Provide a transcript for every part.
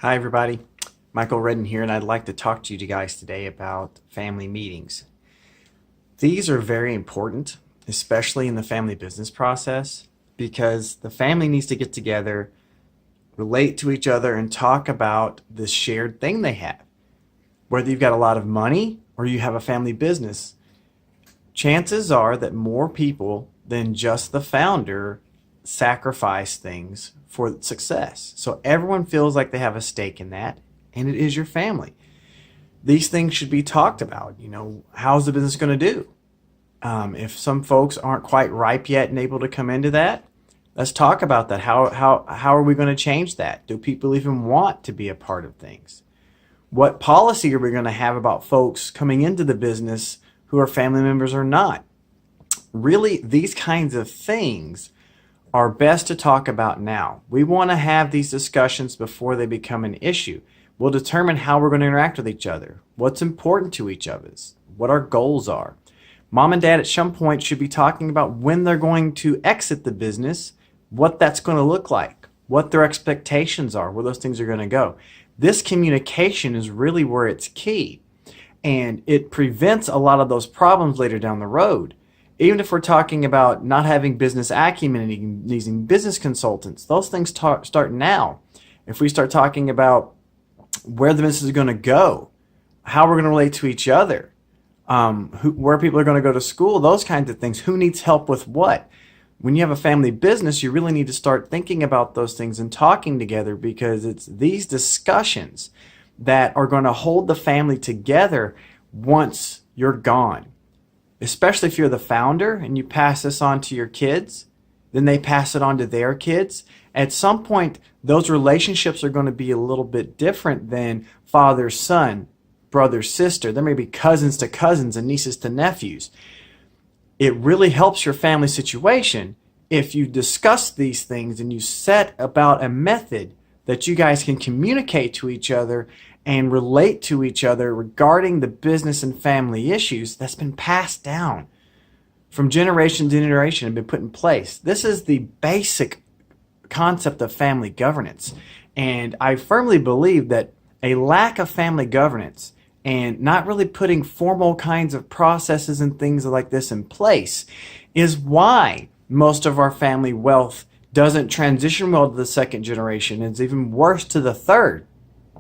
Hi, everybody. Michael Redden here, and I'd like to talk to you guys today about family meetings. These are very important, especially in the family business process, because the family needs to get together, relate to each other, and talk about this shared thing they have. Whether you've got a lot of money or you have a family business, chances are that more people than just the founder sacrifice things for success. So everyone feels like they have a stake in that, and it is your family. These things should be talked about. How's the business going to do? If some folks aren't quite ripe yet and able to come into that, let's talk about that. How are we going to change that? Do people even want to be a part of things? What policy are we going to have about folks coming into the business who are family members or not? Really, these kinds of things are best to talk about now. We want to have these discussions before they become an issue. We'll determine how we're going to interact with each other, what's important to each of us, what our goals are. Mom and dad at some point should be talking about when they're going to exit the business, what that's going to look like, what their expectations are, where those things are going to go. This communication is really where it's key, and it prevents a lot of those problems later down the road. Even if we're talking about not having business acumen and using business consultants, those things start now. If we start talking about where the business is going to go, how we're going to relate to each other, where people are going to go to school, those kinds of things, who needs help with what. When you have a family business, you really need to start thinking about those things and talking together, because it's these discussions that are going to hold the family together once you're gone. Especially if you're the founder and you pass this on to your kids, then they pass it on to their kids. At some point, those relationships are going to be a little bit different than father, son, brother, sister. There may be cousins to cousins and nieces to nephews. It really helps your family situation if you discuss these things and you set about a method that you guys can communicate to each other and relate to each other regarding the business and family issues that's been passed down from generation to generation and been put in place. This is the basic concept of family governance. And I firmly believe that a lack of family governance and not really putting formal kinds of processes and things like this in place is why most of our family wealth doesn't transition well to the second generation. It's even worse to the third,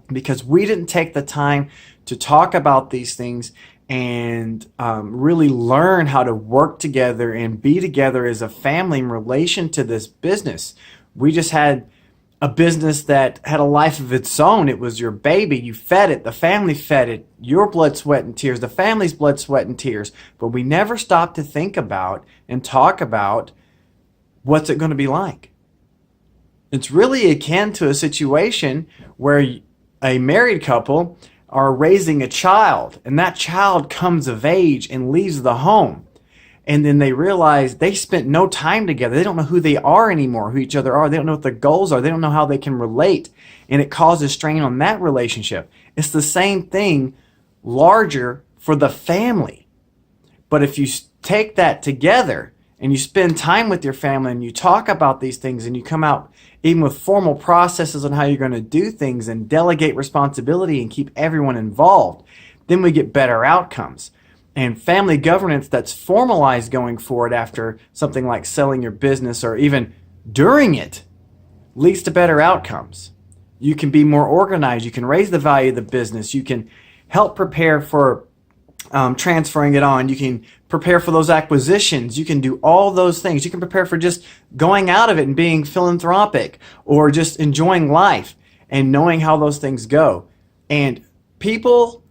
because we didn't take the time to talk about these things and really learn how to work together and be together as a family in relation to this business. We just had a business that had a life of its own. It was your baby. You fed it. The family fed it. Your blood, sweat, and tears. The family's blood, sweat, and tears. But we never stopped to think about and talk about what's it going to be like. It's really akin to a situation where a married couple are raising a child, and that child comes of age and leaves the home. And then they realize they spent no time together. They don't know who they are anymore, who each other are. They don't know what their goals are. They don't know how they can relate. And it causes strain on that relationship. It's the same thing, larger for the family. But if you take that together and you spend time with your family and you talk about these things and you come out even with formal processes on how you're going to do things and delegate responsibility and keep everyone involved, then we get better outcomes. And family governance that's formalized going forward after something like selling your business or even during it leads to better outcomes. You can be more organized. You can raise the value of the business. You can help prepare for transferring it on. You can prepare for those acquisitions. You can do all those things. You can prepare for just going out of it and being philanthropic or just enjoying life and knowing how those things go. And people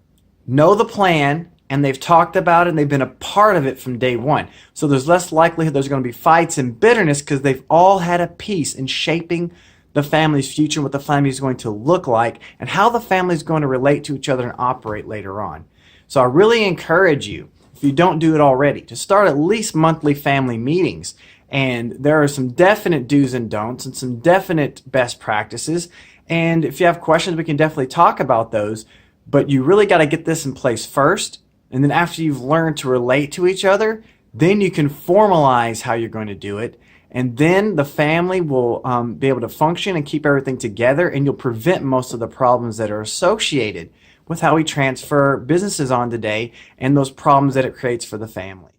know the plan, and they've talked about it, and they've been a part of it from day one. So there's less likelihood there's going to be fights and bitterness, because they've all had a piece in shaping the family's future, what the family is going to look like, and how the family is going to relate to each other and operate later on. So I really encourage you, if you don't do it already, to start at least monthly family meetings. And there are some definite do's and don'ts and some definite best practices. And if you have questions, we can definitely talk about those. But you really got to get this in place first. And then after you've learned to relate to each other, then you can formalize how you're going to do it. And then the family will be able to function and keep everything together, and you'll prevent most of the problems that are associated with how we transfer businesses on today and those problems that it creates for the family.